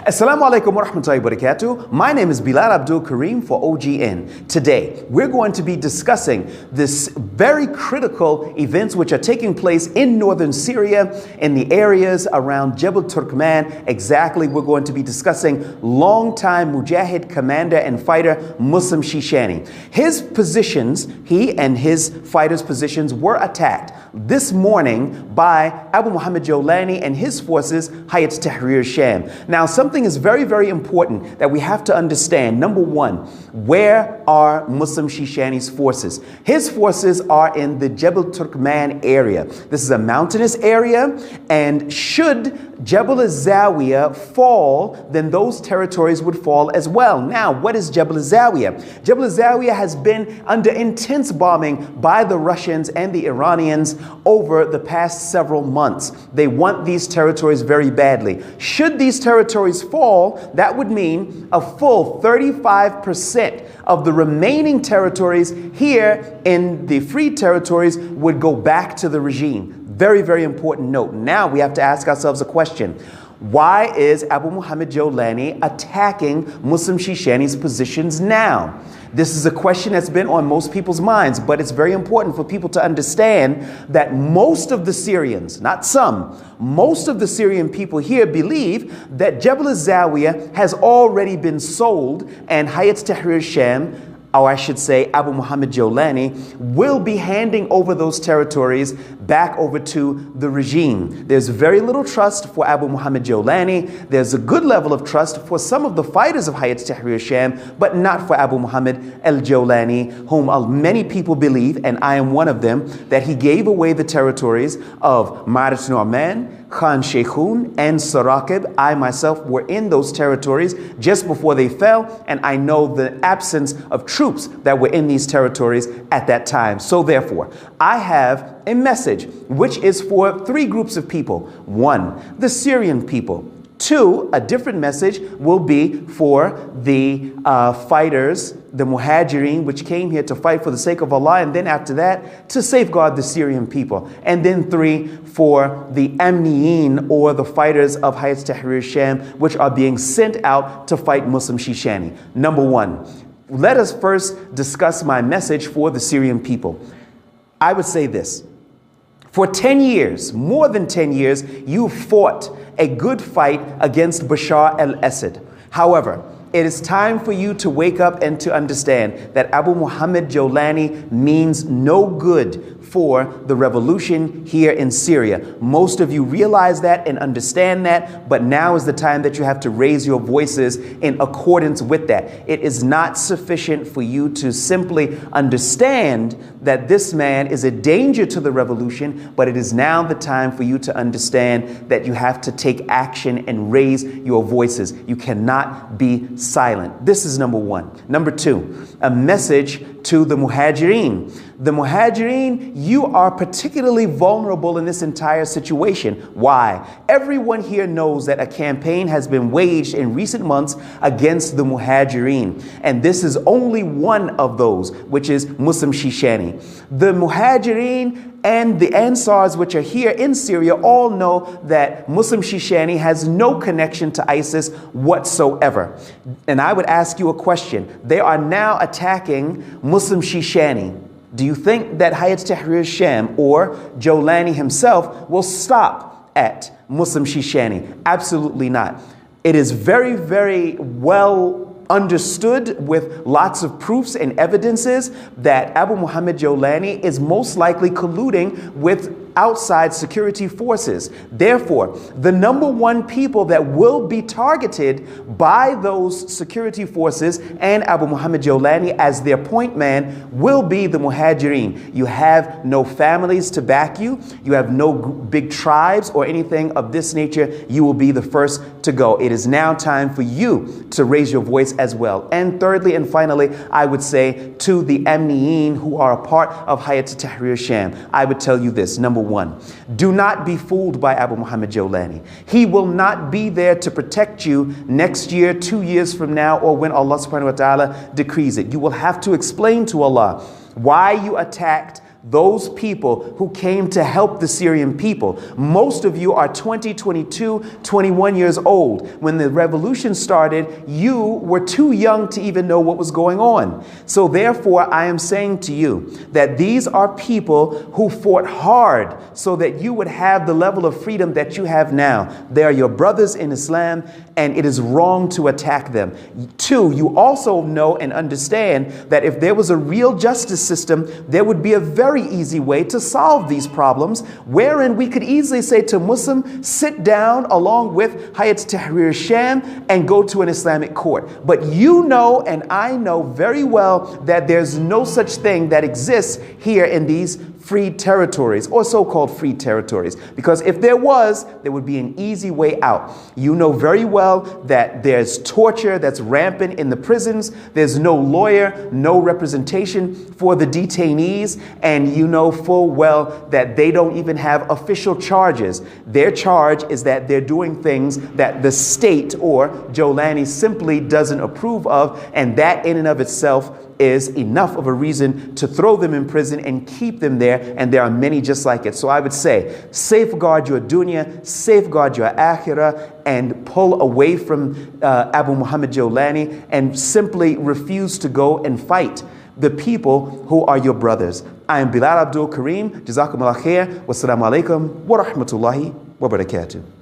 Assalamu alaikum wa rahmatullahi wa barakatuh. My name is Bلال Abdul Kareem for OGN. Today, we're going to be discussing this very critical events which are taking place in northern Syria, in the areas around Jebel Turkman. Exactly, we're going to be discussing longtime Mujahid commander and fighter Muslim Shishani. His positions, he and his fighters' positions were attacked this morning by Abu Muhammad Jolani and his forces, Hayat Tahrir Sham. Now, something is very, very important that we have to understand. Number one, where are Muslim Shishani's forces? His forces are in the Jebel Turkman area. This is a mountainous area, and should Jebel Zawiya fall, then those territories would fall as well. Now, what is Jebel Zawiya? Jebel Zawiya has been under intense bombing by the Russians and the Iranians over the past several months. They want these territories very badly. Should these territories fall, that would mean a full 35% of the remaining territories here in the free territories would go back to the regime. Very, very important note. Now we have to ask ourselves a question. Why is Abu Muhammad Jolani attacking Muslim Shishani's positions now? This is a question that's been on most people's minds, but it's very important for people to understand that most of the Syrians, not some, most of the Syrian people here believe that Jebel Zawiya has already been sold, and Hayat Tahrir Sham, or I should say Abu Muhammad Jolani, will be handing over those territories back over to the regime. There's very little trust for Abu Muhammad Jolani. There's a good level of trust for some of the fighters of Hayat Tahrir Sham, but not for Abu Muhammad al-Jolani, whom many people believe, and I am one of them, that he gave away the territories of Marat Nu'man, Khan Sheikhun, and Sarakib. I myself were in those territories just before they fell, and I know the absence of troops that were in these territories at that time. So therefore, I have a message which is for three groups of people. One, the Syrian people. Two, a different message will be for the fighters, the Muhajirin, which came here to fight for the sake of Allah, and then after that, to safeguard the Syrian people. And then three, for the Amniyin, or the fighters of Hayat Tahrir Sham, which are being sent out to fight Muslim Shishani. Number one, let us first discuss my message for the Syrian people. I would say this. For 10 years, more than 10 years, you fought a good fight against Bashar al-Assad. However, it is time for you to wake up and to understand that Abu Muhammad Jolani means no good for the revolution here in Syria. Most of you realize that and understand that, but now is the time that you have to raise your voices in accordance with that. It is not sufficient for you to simply understand that this man is a danger to the revolution, but it is now the time for you to understand that you have to take action and raise your voices. You cannot be silent. This is number one. Number two, a message to the Muhajirin. The Muhajirin, you are particularly vulnerable in this entire situation. Why? Everyone here knows that a campaign has been waged in recent months against the Muhajirin. And this is only one of those, which is Muslim Shishani. The Muhajirin and the Ansars, which are here in Syria, all know that Muslim Shishani has no connection to ISIS whatsoever. And I would ask you a question. They are now attacking Muslim Shishani. Do you think that Hayat Tahrir Sham or Jolani himself will stop at Muslim Shishani? Absolutely not. It is very, very well understood with lots of proofs and evidences that Abu Muhammad Jolani is most likely colluding with outside security forces. Therefore, the number one people that will be targeted by those security forces and Abu Muhammad Jolani as their point man will be the Muhajirin. You have no families to back you. You have no big tribes or anything of this nature. You will be the first to go. It is now time for you to raise your voice as well. And thirdly and finally, I would say to the Amniyin who are a part of Hayat Tahrir Sham, I would tell you this. Number one, do not be fooled by Abu Muhammad Jolani. He will not be there to protect you next year, 2 years from now, or when Allah subhanahu wa ta'ala decrees it. You will have to explain to Allah why you attacked those people who came to help the Syrian people. Most of you are 20, 22, 21 years old. When the revolution started, you were too young to even know what was going on. So therefore, I am saying to you that these are people who fought hard so that you would have the level of freedom that you have now. They are your brothers in Islam, and it is wrong to attack them. Two, you also know and understand that if there was a real justice system, there would be a very easy way to solve these problems, wherein we could easily say to Muslim, sit down along with Hayat Tahrir Sham and go to an Islamic court. But you know and I know very well that there's no such thing that exists here in these free territories, or so-called free territories. Because if there was, there would be an easy way out. You know very well that there's torture that's rampant in the prisons. There's no lawyer, no representation for the detainees, and you know full well that they don't even have official charges. Their charge is that they're doing things that the state or Jolani simply doesn't approve of, and that in and of itself is enough of a reason to throw them in prison and keep them there, and there are many just like it. So I would say, safeguard your dunya, safeguard your akhirah, and pull away from Abu Muhammad Jolani and simply refuse to go and fight the people who are your brothers. I am Bilal Abdul Kareem. Jazakumullah khair. Wassalamu alaikum wa rahmatullahi wa barakatuh.